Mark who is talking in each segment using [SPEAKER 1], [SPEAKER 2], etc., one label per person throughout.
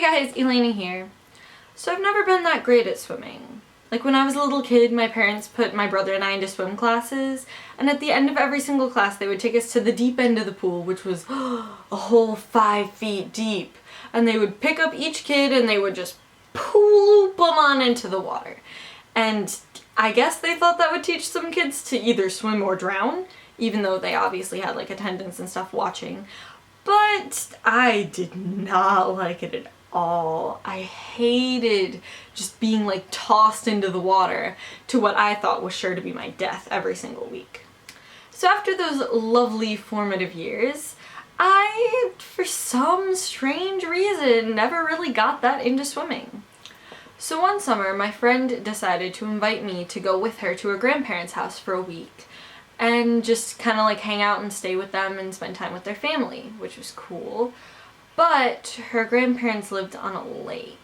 [SPEAKER 1] guys, Elena here. So I've never been that great at swimming. Like when I was a little kid, my parents put my brother and I into swim classes, and at the end of every single class they would take us to the deep end of the pool, which was a whole 5 feet deep. And they would pick up each kid and they would just poop them on into the water. And I guess they thought that would teach some kids to either swim or drown, even though they obviously had like attendants and stuff watching. But I did not like it at all. I hated just being like tossed into the water to what I thought was sure to be my death every single week. So after those lovely formative years, I, for some strange reason, never really got that into swimming. So one summer, my friend decided to invite me to go with her to her grandparents' house for a week and just kind of like hang out and stay with them and spend time with their family, which was cool. But her grandparents lived on a lake.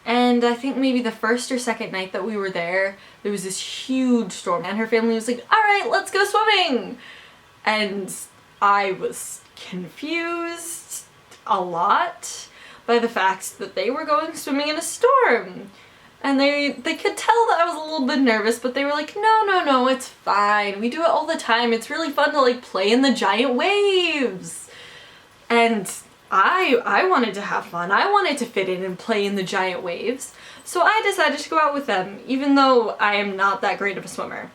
[SPEAKER 1] And I think maybe the first or second night that we were there was this huge storm and her family was like, "Alright, let's go swimming!" And I was confused a lot by the fact that they were going swimming in a storm. And they could tell that I was a little bit nervous, but they were like, no, it's fine. We do it all the time. It's really fun to like play in the giant waves. And I wanted to have fun. I wanted to fit in and play in the giant waves. So I decided to go out with them, even though I am not that great of a swimmer.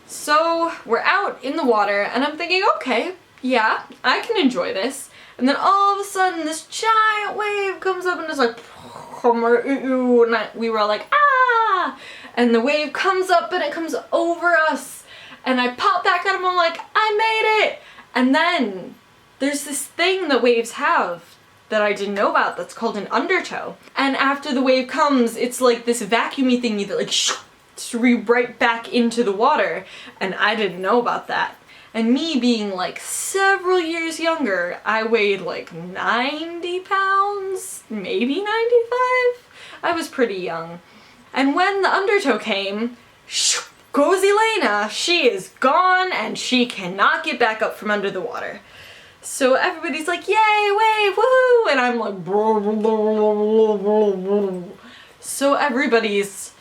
[SPEAKER 1] So we're out in the water and I'm thinking, okay, yeah, I can enjoy this. And then all of a sudden this giant wave comes up and it's like, and we were all like, ah! And the wave comes up and it comes over us. And I pop back at him, I'm like, I made it! And then there's this thing that waves have that I didn't know about that's called an undertow. And after the wave comes, it's like this vacuumy thingy that like right back into the water. And I didn't know about that. And me being like several years younger, I weighed like 90 pounds, maybe 95? I was pretty young. And when the undertow came, goes Elena. She is gone and she cannot get back up from under the water. So everybody's like, yay, wave, woohoo! And I'm like, so everybody's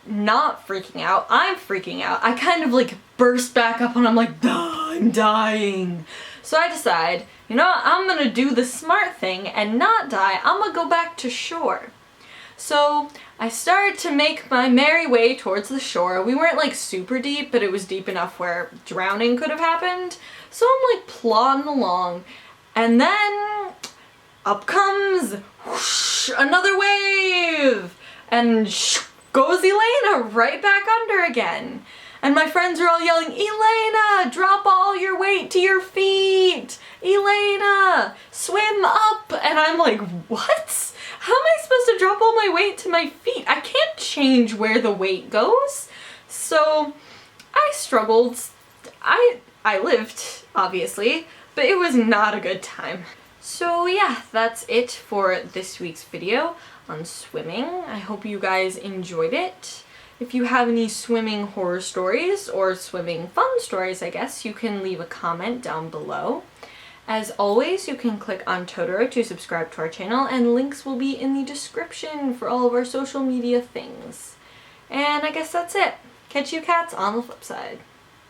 [SPEAKER 1] not freaking out. I'm freaking out. I kind of like burst back up and I'm like, I'm dying. So I decide, you know what, I'm gonna do the smart thing and not die. I'm gonna go back to shore. So I started to make my merry way towards the shore. We weren't like super deep, but it was deep enough where drowning could have happened. So I'm like plodding along and then up comes whoosh, another wave and goes Elena right back under again. And my friends are all yelling, Elena, drop all your weight to your feet! Elena, swim up! And I'm like, what? How am I supposed to drop all my weight to my feet? I can't change where the weight goes. So I struggled. I lived, obviously, but it was not a good time. So yeah, that's it for this week's video on swimming. I hope you guys enjoyed it. If you have any swimming horror stories or swimming fun stories, I guess, you can leave a comment down below. As always, you can click on Totoro to subscribe to our channel, and links will be in the description for all of our social media things. And I guess that's it. Catch you cats on the flip side.